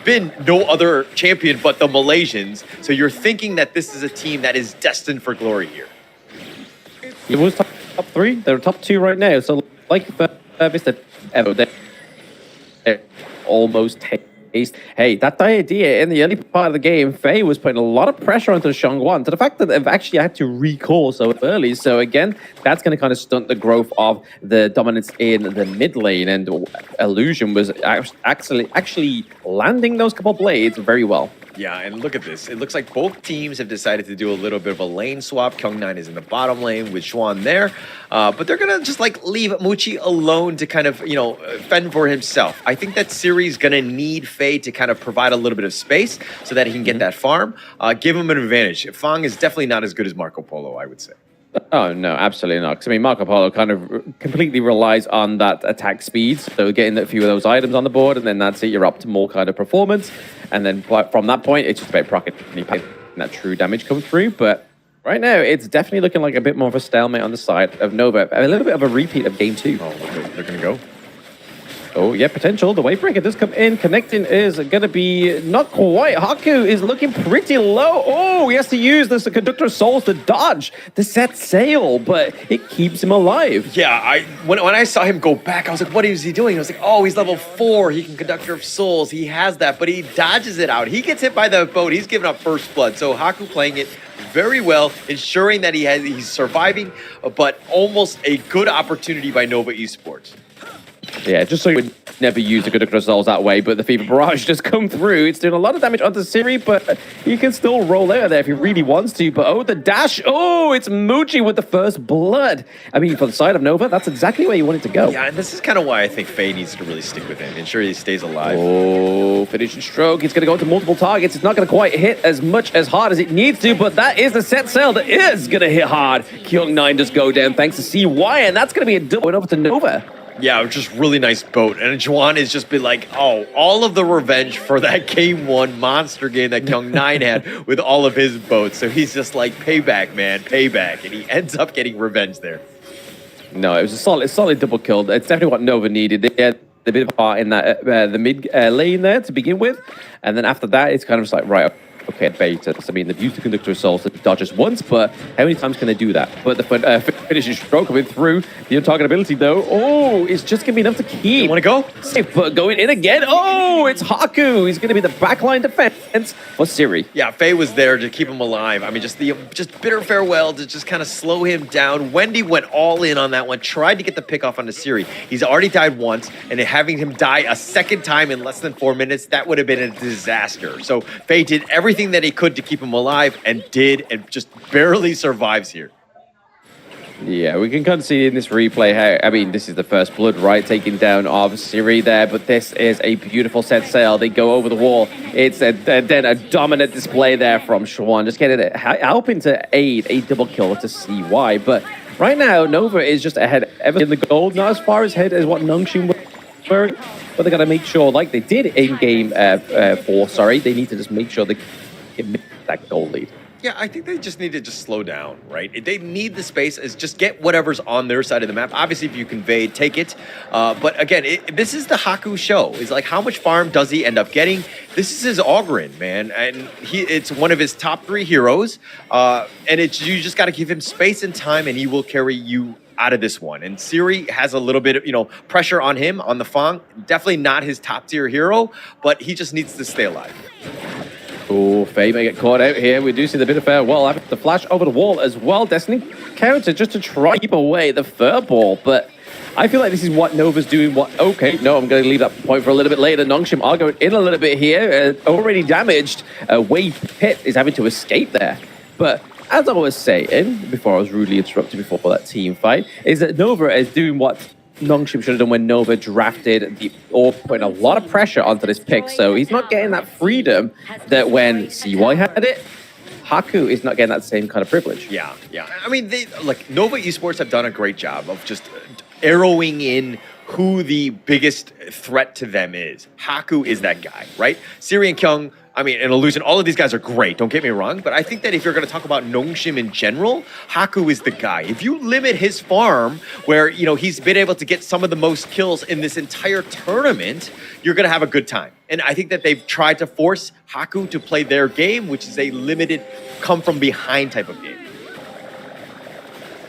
been no other champion but the Malaysians. So you're thinking that this is a team that is destined for glory here. It was top 3. They're top 2 right now. So like the service that they're almost taste. Hey, that idea in the early part of the game, Faye was putting a lot of pressure onto Xiongwan to the fact that they've actually had to recall so early. So again, that's going to kind of stunt the growth of the dominance in the mid lane. And Illusion was actually landing those couple blades very well. Yeah, and look at this. It looks like both teams have decided to do a little bit of a lane swap. Kyung9 is in the bottom lane with Xuan there. But they're going to just like leave Muchi alone to kind of, fend for himself. I think that Siri's going to need Faye to kind of provide a little bit of space so that he can get that farm. Give him an advantage. Fang is definitely not as good as Marco Polo, I would say. Oh, no, absolutely not. Because, I mean, Marco Polo kind of completely relies on that attack speed. So getting a few of those items on the board, and then that's it, your optimal kind of performance. And then from that point, it's just about processing that true damage come through. But right now, it's definitely looking like a bit more of a stalemate on the side of Nova. A little bit of a repeat of game 2. Oh, they're going to go. Oh, yeah, potential. The Wavebreaker does come in. Connecting is going to be not quite. Haku is looking pretty low. Oh, he has to use this Conductor of Souls to dodge the set sail, but it keeps him alive. Yeah, when I saw him go back, I was like, what is he doing? I was like, oh, he's level 4. He can Conductor of Souls. He has that, but he dodges it out. He gets hit by the boat. He's giving up first blood. So Haku playing it very well, ensuring that he's surviving, but almost a good opportunity by Nova Esports. Yeah, just so you would never use the Conductor of Souls that way, but the Fever Barrage just come through. It's doing a lot of damage onto Siri, but he can still roll out of there if he really wants to. But oh, the dash. Oh, it's Muji with the first blood. I mean, for the side of Nova, that's exactly where you want it to go. Yeah, and this is kind of why I think Faye needs to really stick with him, ensure he stays alive. Oh, finishing stroke. It's going to go into multiple targets. It's not going to quite hit as hard as it needs to, but that is the set sail that is going to hit hard. Kyung9 does go down thanks to CY, and that's going to be a double over to Nova. Yeah, just really nice boat. And Juan has just been like, oh, all of the revenge for that game 1 monster game that Kyung9 had with all of his boats. So he's just like, payback, man, payback. And he ends up getting revenge there. No, it was a solid double kill. It's definitely what Nova needed. They had a bit of a part in that the mid lane there to begin with. And then after that, it's kind of just like, right, okay, beta. I mean, they've used the Conductor of Souls to dodge us once, but how many times can they do that? But the finishing stroke coming through, the untargetability though, oh, it's just going to be enough to keep. You want to go? Safe, but going in again. Oh, it's Haku. He's going to be the backline defense for Siri. Yeah, Faye was there to keep him alive. I mean, just bitter farewell to just kind of slow him down. Wendy went all in on that one, tried to get the pick off onto Siri. He's already died once, and having him die a second time in less than 4 minutes, that would have been a disaster. So Faye did everything that he could to keep him alive and just barely survives here. Yeah, we can kind of see in this replay how, I mean, this is the first blood, right? Taking down of Siri there, but this is a beautiful set sail. They go over the wall. It's then a dominant display there from Xuan, just getting it, helping to aid a double kill to CY. But right now, Nova is just ahead ever in the gold, not as far ahead as what Nongshim were, but they got to make sure, like they did in game 4, they need to just make sure they can make that goal lead. Yeah, I think they just need to slow down, right? They need the space, is just get whatever's on their side of the map. Obviously, if you convey, take it. But again, this is the Haku show. It's like, how much farm does he end up getting? This is his Ogren, man. And it's one of his top 3 heroes. And you just got to give him space and time, and he will carry you out of this one. And Siri has a little bit of, pressure on him, on the Fang. Definitely not his top tier hero, but he just needs to stay alive. Oh, Faye may get caught out here. We do see the bit of farewell after the flash over the wall as well. Destiny counter just to try to keep away the fur ball. But I feel like this is what Nova's doing. Okay, no, I'm going to leave that point for a little bit later. Nongshim are going in a little bit here. Already damaged. Wave Pit is having to escape there. But as I was saying, before I was rudely interrupted before that team fight, is that Nova is doing what Nongshim should have done when Nova drafted or putting a lot of pressure onto this pick. So he's not getting that freedom that when CY had it. Haku is not getting that same kind of privilege. Yeah. I mean, Nova Esports have done a great job of just arrowing in who the biggest threat to them is. Haku is that guy, right? Siri and Kyung, I mean, and Illusion, all of these guys are great, don't get me wrong, but I think that if you're going to talk about Nongshim in general, HoK is the guy. If you limit his farm, where, you know, he's been able to get some of the most kills in this entire tournament, you're going to have a good time. And I think that they've tried to force HoK to play their game, which is a limited come-from-behind type of game.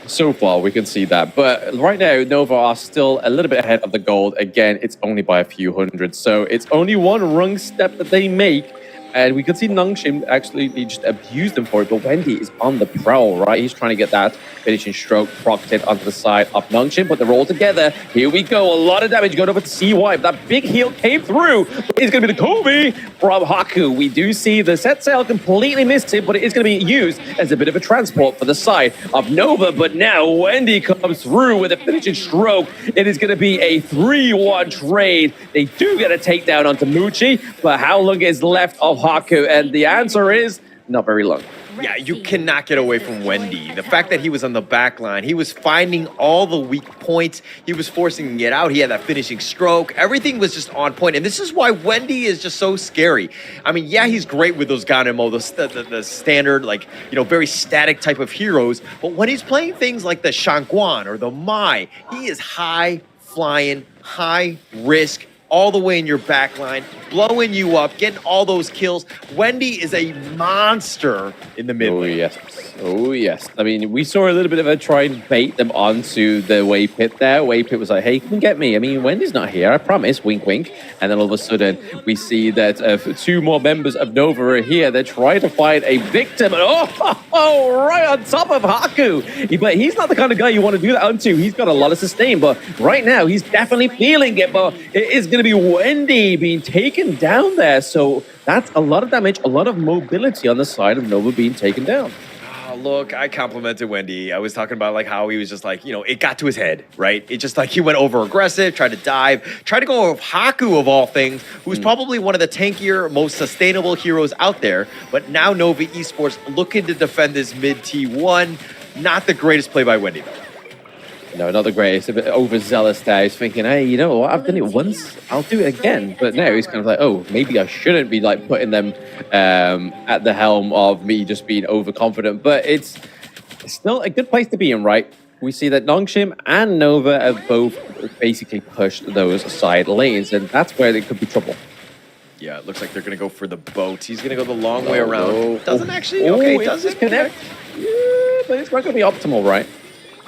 So far, we can see that. But right now, Nova are still a little bit ahead of the gold. Again, it's only by a few hundred. So it's only one rung step that they make. And we can see Nongshim actually just abuse them for it. But Wendy is on the prowl, right? He's trying to get that finishing stroke procced onto the side of Nongshim. But they're all together. Here we go. A lot of damage going over to CY. That big heal came through. It's going to be the Kobe from HoK. We do see the set sail completely missed it, but it is going to be used as a bit of a transport for the side of Nova. But now Wendy comes through with a finishing stroke. It is going to be a 3-1 trade. They do get a takedown onto Muchi, but how long is left of HoK? And the answer is not very long. Yeah, you cannot get away from Wendy. The fact that he was on the back line, he was finding all the weak points. He was forcing it out. He had that finishing stroke. Everything was just on point. And this is why Wendy is just so scary. I mean, yeah, he's great with those Ganemo, the standard, like, you know, very static type of heroes. But when he's playing things like the Shangguan or the Mai, he is high flying, high risk, all the way in your back line, blowing you up, getting all those kills. Wendy is a monster in the mid lane. Oh, yes. Oh, yes. I mean, we saw a little bit of a try and bait them onto the wave pit there. Wave pit was like, hey, come get me. I mean, Wendy's not here, I promise. Wink, wink. And then all of a sudden, we see that 2 more members of Nova are here. They're trying to find a victim. And right on top of HoK. But he's not the kind of guy you want to do that onto. He's got a lot of sustain. But right now, he's definitely feeling it. But it is going to be Wendy being taken down there. So that's a lot of damage, a lot of mobility on the side of Nova being taken down. Look, I complimented Wendy. I was talking about like how he was just like, you know, it got to his head, right? It just like he went over aggressive, tried to dive, tried to go with HoK of all things, who's probably one of the tankier, most sustainable heroes out there. But now Nova Esports looking to defend this mid T1. Not the greatest play by Wendy, though. No, not the greatest. A bit overzealous there. He's thinking, hey, you know what? I've done it once. I'll do it again. But now he's kind of like, oh, maybe I shouldn't be like putting them at the helm of me just being overconfident. But it's still a good place to be in, right? We see that Nongshim and Nova have both basically pushed those side lanes, and that's where there could be trouble. Yeah, it looks like they're going to go for the boat. He's going to go the long way around. Oh, doesn't actually. Okay, it doesn't connect. Yeah, but it's not going to be optimal, right?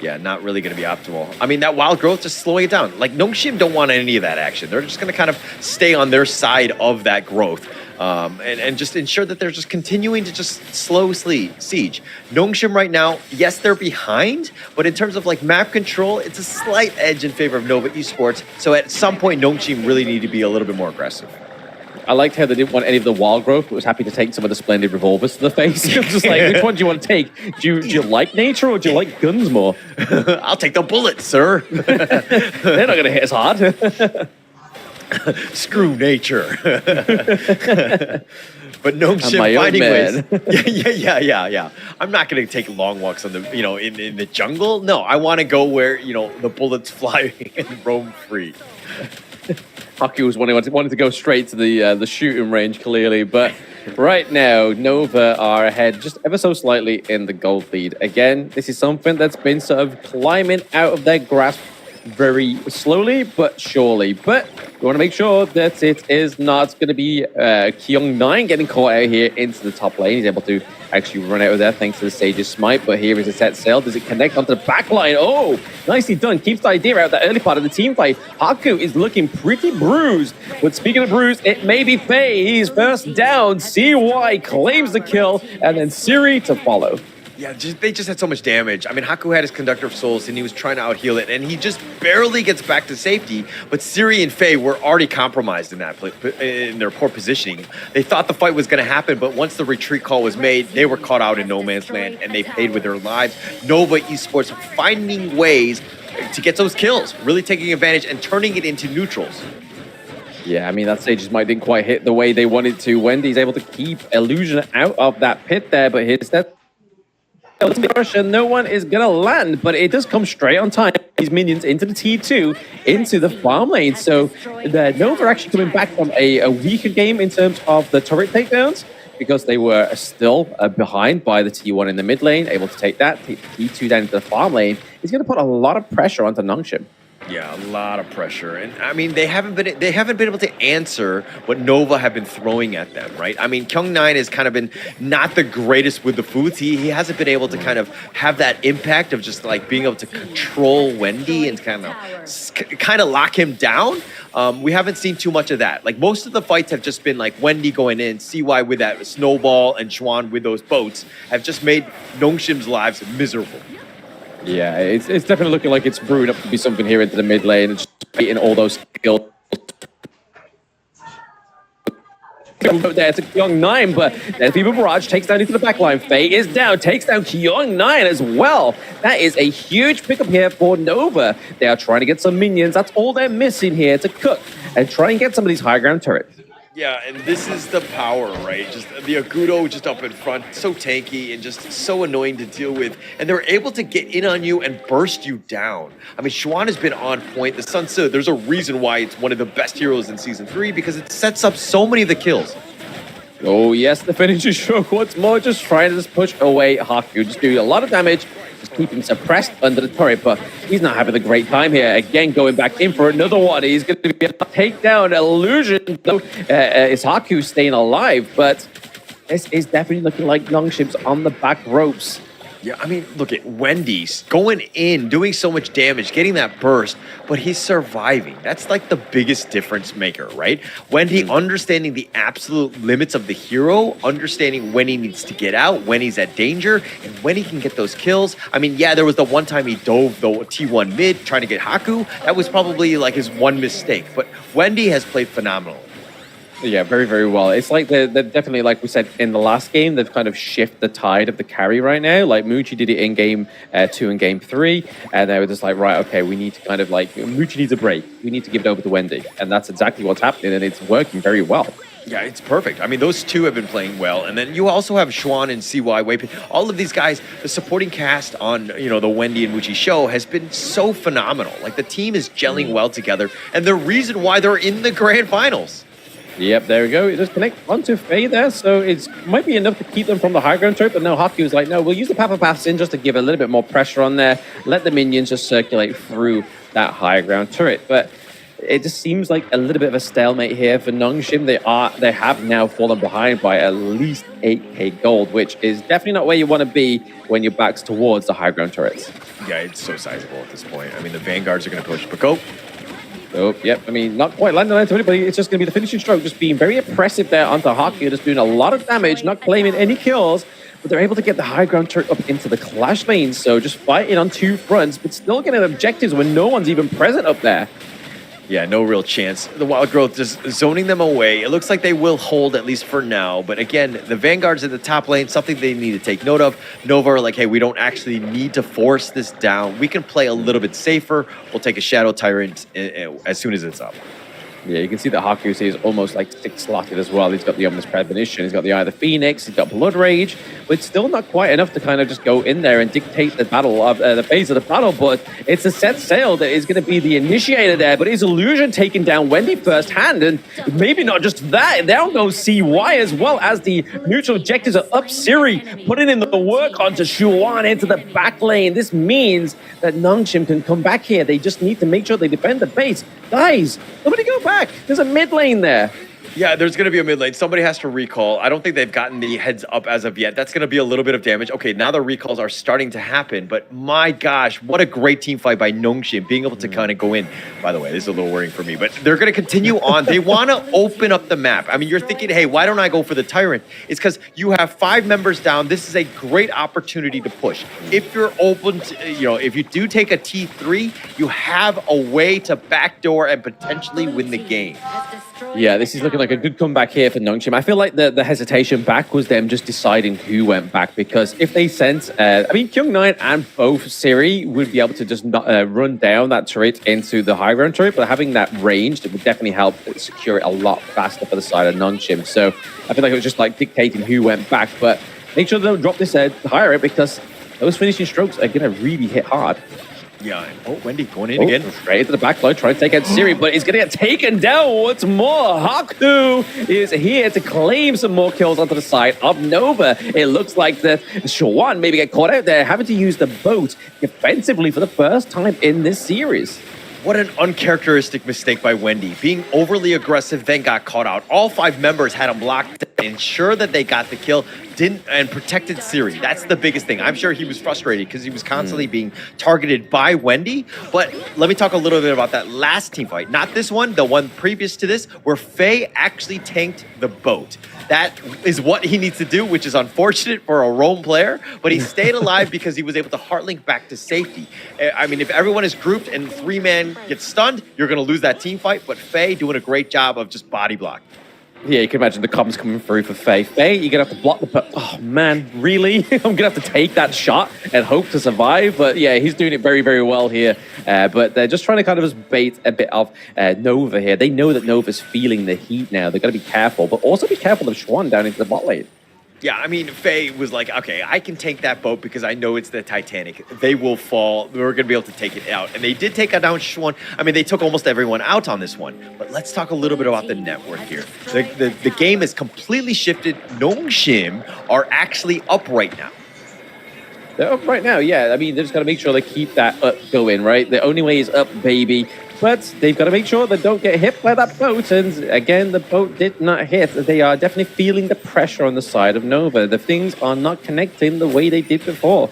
Yeah, not really going to be optimal. I mean, that wild growth just slowing it down. Like, Nongshim don't want any of that action. They're just going to kind of stay on their side of that growth and just ensure that they're just continuing to just slow siege. Nongshim right now, yes, they're behind, but in terms of like map control, it's a slight edge in favor of Nova Esports. So at some point, Nongshim really need to be a little bit more aggressive. I liked how they didn't want any of the wild growth, but was happy to take some of the splendid revolvers to the face. It was just like, which one do you want to take? Do you like nature or do you like guns more? I'll take the bullets, sir. They're not going to hit as hard. Screw nature. But Nongshim finding ways. Yeah. I'm not going to take long walks on the, you know, in the jungle. No, I want to go where, you know, the bullets fly and roam free. HoK was wanted to go straight to the shooting range, clearly. But right now, Nova are ahead just ever so slightly in the gold lead. Again, this is something that's been sort of climbing out of their grasp very slowly but surely. But we want to make sure that it is not going to be Kyung9 getting caught out here into the top lane. He's able to actually run out of there thanks to the Sage's Smite. But here is a set sail. Does it connect onto the back line? Oh, nicely done. Keeps the idea out that early part of the team fight. HoK is looking pretty bruised. But speaking of bruised, it may be Faye. He's first down. CY claims the kill. And then Siri to follow. Yeah, they just had so much damage. I mean, HoK had his Conductor of Souls, and he was trying to out-heal it, and he just barely gets back to safety. But Siri and Faye were already compromised in their poor positioning. They thought the fight was going to happen, but once the retreat call was made, they were caught out in no man's land, and they paid with their lives. Nova Esports finding ways to get those kills, really taking advantage and turning it into neutrals. Yeah, I mean, that Sage's Smite didn't quite hit the way they wanted to. Wendy's able to keep Illusion out of that pit there, but here's that pressure, no one is gonna land, but it does come straight on time. These minions into the T2, into the farm lane. So the Nova are actually coming back from a weaker game in terms of the turret takedowns, because they were still behind by the T1 in the mid lane, able to take the T2 down into the farm lane. It's going to put a lot of pressure onto Nongshim. Yeah, a lot of pressure. And I mean, they haven't been able to answer what Nova have been throwing at them, right? I mean, Kyung9 has kind of been not the greatest with the foods. He hasn't been able to kind of have that impact of just like being able to control Wendy and kind of lock him down. We haven't seen too much of that. Like most of the fights have just been like Wendy going in, CY with that snowball, and Chuan with those boats have just made Nongshim's lives miserable. Yeah, it's definitely looking like it's brewing up to be something here into the mid lane and just beating all those skills. There to Kyung9, but there's people barrage, takes down into the backline. Faye is down, takes down Kyung9 as well. That is a huge pickup here for Nova. They are trying to get some minions. That's all they're missing here to cook and try and get some of these high ground turrets. Yeah, and this is the power, right? Just the Agudo just up in front, so tanky and just so annoying to deal with. And they're able to get in on you and burst you down. I mean, Xuan has been on point. The Sun Tzu, there's a reason why it's one of the best heroes in Season 3, because it sets up so many of the kills. Oh, yes, the finisher stroke once more, just trying to just push away HoK. Just doing a lot of damage, just keeping suppressed under the turret, but he's not having a great time here. Again, going back in for another one. He's going to be able to take down Illusion, though it's HoK who's staying alive, but this is definitely looking like Nongshim's on the back ropes. Yeah, I mean, look at Wendy's going in, doing so much damage, getting that burst, but he's surviving. That's like the biggest difference maker, right? Wendy understanding the absolute limits of the hero, understanding when he needs to get out, when he's at danger, and when he can get those kills. I mean, yeah, there was the one time he dove the T1 mid trying to get Haku. That was probably like his one mistake, but Wendy has played phenomenal. Yeah, very, very well. It's like they're definitely, like we said in the last game, they've kind of shifted the tide of the carry right now. Like Muchi did it in game 2 and game 3, and they were just like, right, okay, we need to kind of like, Muchi needs a break. We need to give it over to Wendy. And that's exactly what's happening, and it's working very well. Yeah, it's perfect. I mean, those two have been playing well. And then you also have Xuan and CY Wei. All of these guys, the supporting cast on, the Wendy and Muchi show has been so phenomenal. Like the team is gelling well together, and the reason why they're in the grand finals. Yep, there we go. It just connect onto Faye there, so it might be enough to keep them from the high ground turret, but no, HoK was like, no, we'll use the Papa Paths in just to give a little bit more pressure on there, let the minions just circulate through that high ground turret. But it just seems like a little bit of a stalemate here for Nongshim. They have now fallen behind by at least 8k gold, which is definitely not where you want to be when your back's towards the high ground turrets. Yeah, it's so sizable at this point. I mean, the Vanguards are going to push, but go. Oh, yep. I mean, not quite landing onto anybody. It's just going to be the finishing stroke, just being very oppressive there onto HoK. Just doing a lot of damage, not claiming any kills, but they're able to get the high ground turret up into the clash lane. So just fighting on two fronts, but still getting objectives when no one's even present up there. Yeah, no real chance. The Wild Growth just zoning them away. It looks like they will hold, at least for now. But again, the Vanguards in the top lane, something they need to take note of. Nova are like, hey, we don't actually need to force this down. We can play a little bit safer. We'll take a Shadow Tyrant as soon as it's up. Yeah, you can see that HoK is almost like 6-slotted as well. He's got the Ominous Premonition, he's got the Eye of the Phoenix, he's got Blood Rage, but it's still not quite enough to kind of just go in there and dictate the battle of the phase of the battle. But it's a set sail that is going to be the initiator there. But is Illusion taking down Wendy firsthand? And maybe not just that, they'll go CY as well, as the neutral objectives are up. Siri putting in the work onto Xuan into the back lane. This means that Nongshim can come back here. They just need to make sure they defend the base. Guys, nobody go back. There's a mid lane there. Yeah, there's going to be a mid lane. Somebody has to recall. I don't think they've gotten the heads up as of yet. That's going to be a little bit of damage. Okay, now the recalls are starting to happen, but my gosh, what a great team fight by Nongshim, being able to kind of go in. By the way, this is a little worrying for me, but they're going to continue on. They want to open up the map. I mean, you're thinking, hey, why don't I go for the Tyrant? It's because you have 5 members down. This is a great opportunity to push. If you're open to, if you do take a T3, you have a way to backdoor and potentially win the game. Yeah, this is looking like a good comeback here for Nongshim. I feel like the hesitation back was them just deciding who went back, because if they sent, Kyung9 and both Siri would be able to just run down that turret into the high ground turret, but having that ranged, it would definitely help secure it a lot faster for the side of Nongshim. So I feel like it was just like dictating who went back, but make sure they don't drop this higher, because those finishing strokes are going to really hit hard. Yeah, and Wendy going in again. Straight into the back line, trying to take out Siri, but he's going to get taken down once more. HoK is here to claim some more kills onto the side of Nova. It looks like that Shawan maybe get caught out there, having to use the boat defensively for the first time in this series. What an uncharacteristic mistake by Wendy. Being overly aggressive, then got caught out. All 5 members had him blocked to ensure that they got the kill, and protected Siri. That's the biggest thing. I'm sure he was frustrated because he was constantly being targeted by Wendy. But let me talk a little bit about that last team fight. Not this one, the one previous to this, where Faye actually tanked the boat. That is what he needs to do, which is unfortunate for a roam player, but he stayed alive because he was able to heartlink back to safety. I mean, if everyone is grouped and 3-man gets stunned, you're going to lose that team fight, but Faye doing a great job of just body block. Yeah, you can imagine the comms coming through for Faye. Faye, you're going to have to block the... Oh, man, really? I'm going to have to take that shot and hope to survive. But yeah, he's doing it very, very well here. But they're just trying to kind of just bait a bit of Nova here. They know that Nova's feeling the heat now. They've got to be careful, but also be careful of Schwan down into the bot lane. Yeah, I mean, Faye was like, okay, I can tank that boat because I know it's the Titanic. They will fall. We're going to be able to take it out. And they did take down Schwan. I mean, they took almost everyone out on this one. But let's talk a little bit about the network here. The game has completely shifted. Nongshim are actually up right now. They're up right now, yeah. I mean, they just got to make sure they keep that up going, right? The only way is up, baby. But they've got to make sure they don't get hit by that boat. And again, the boat did not hit. They are definitely feeling the pressure on the side of Nova. The things are not connecting the way they did before.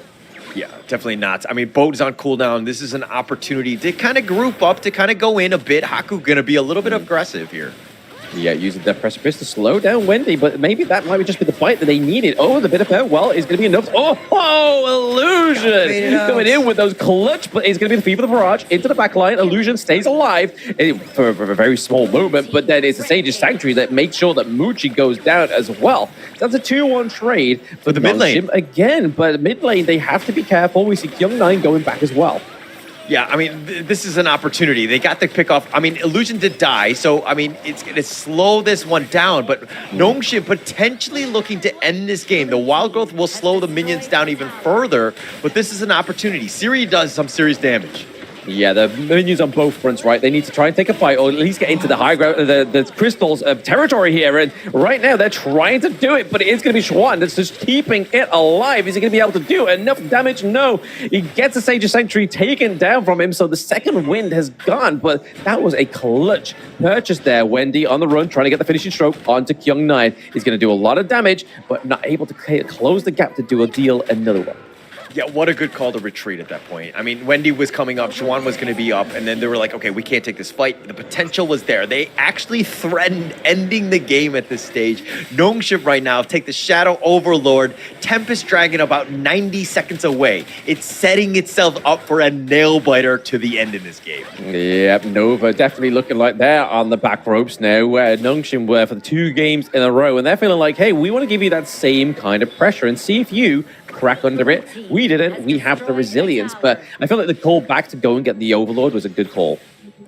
Yeah, definitely not. I mean, boat is on cooldown. This is an opportunity to kind of group up, to kind of go in a bit. HoK going to be a little bit aggressive here. Yeah, using the precipice to slow down Wendy, but maybe that might just be the bite that they needed. Oh, the bit of farewell is going to be enough. Illusion coming in with those clutch, but it's going to be the fever of the barrage into the back line. Illusion stays alive for a very small moment, but then it's the Sage's Sanctuary that makes sure that Muchi goes down as well. So that's a 2-1 trade for the mid lane again, but mid lane they have to be careful. We see Kyung9 going back as well. Yeah, I mean, this is an opportunity. They got the pick off. I mean, Illusion did die, so, I mean, it's going to slow this one down, but Nongshim potentially looking to end this game. The wild growth will slow the minions down even further, but this is an opportunity. Siri does some serious damage. Yeah, the minions on both fronts, right? They need to try and take a fight, or at least get into the high ground, the crystals territory here. And right now, they're trying to do it, but it is going to be Schwan that's just keeping it alive. Is he going to be able to do enough damage? No. He gets the Sage's Sanctuary taken down from him, so the second wind has gone. But that was a clutch purchase there. Wendy on the run, trying to get the finishing stroke onto Kyung9. He's going to do a lot of damage, but not able to close the gap to do a deal another one. Yeah, what a good call to retreat at that point. I mean, Wendy was coming up, Shawan was going to be up, and then they were like, okay, we can't take this fight. The potential was there. They actually threatened ending the game at this stage. Nongshim right now take the Shadow Overlord, Tempest Dragon about 90 seconds away. It's setting itself up for a nail-biter to the end in this game. Yep, Nova definitely looking like they're on the back ropes now, where Nongshim were for the 2 games in a row, and they're feeling like, hey, we want to give you that same kind of pressure and see if you crack under it. We didn't. We have the resilience. But I feel like the call back to go and get the Overlord was a good call.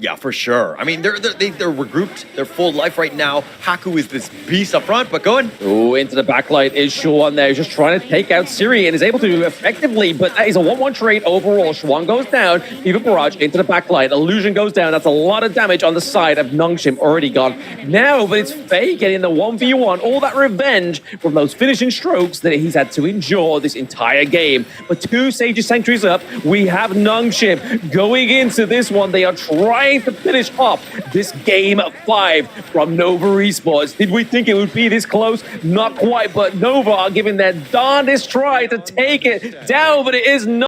Yeah, for sure. I mean, they're regrouped. They're full life right now. HoK is this beast up front, but going. Oh, into the backlight is Shawan there. He's just trying to take out Siri and is able to do effectively, but that is a 1-1 trade overall. Shawan goes down. Even Barrage into the backlight. Illusion goes down. That's a lot of damage on the side of Nongshim already gone. Now, but it's Faye getting the 1v1. All that revenge from those finishing strokes that he's had to endure this entire game. But 2 Sage's Sanctuaries up. We have Nongshim going into this one. They are trying to finish off this game 5 from Nova Esports. Did we think it would be this close? Not quite, but Nova are giving their darndest try to take it down, but it is not.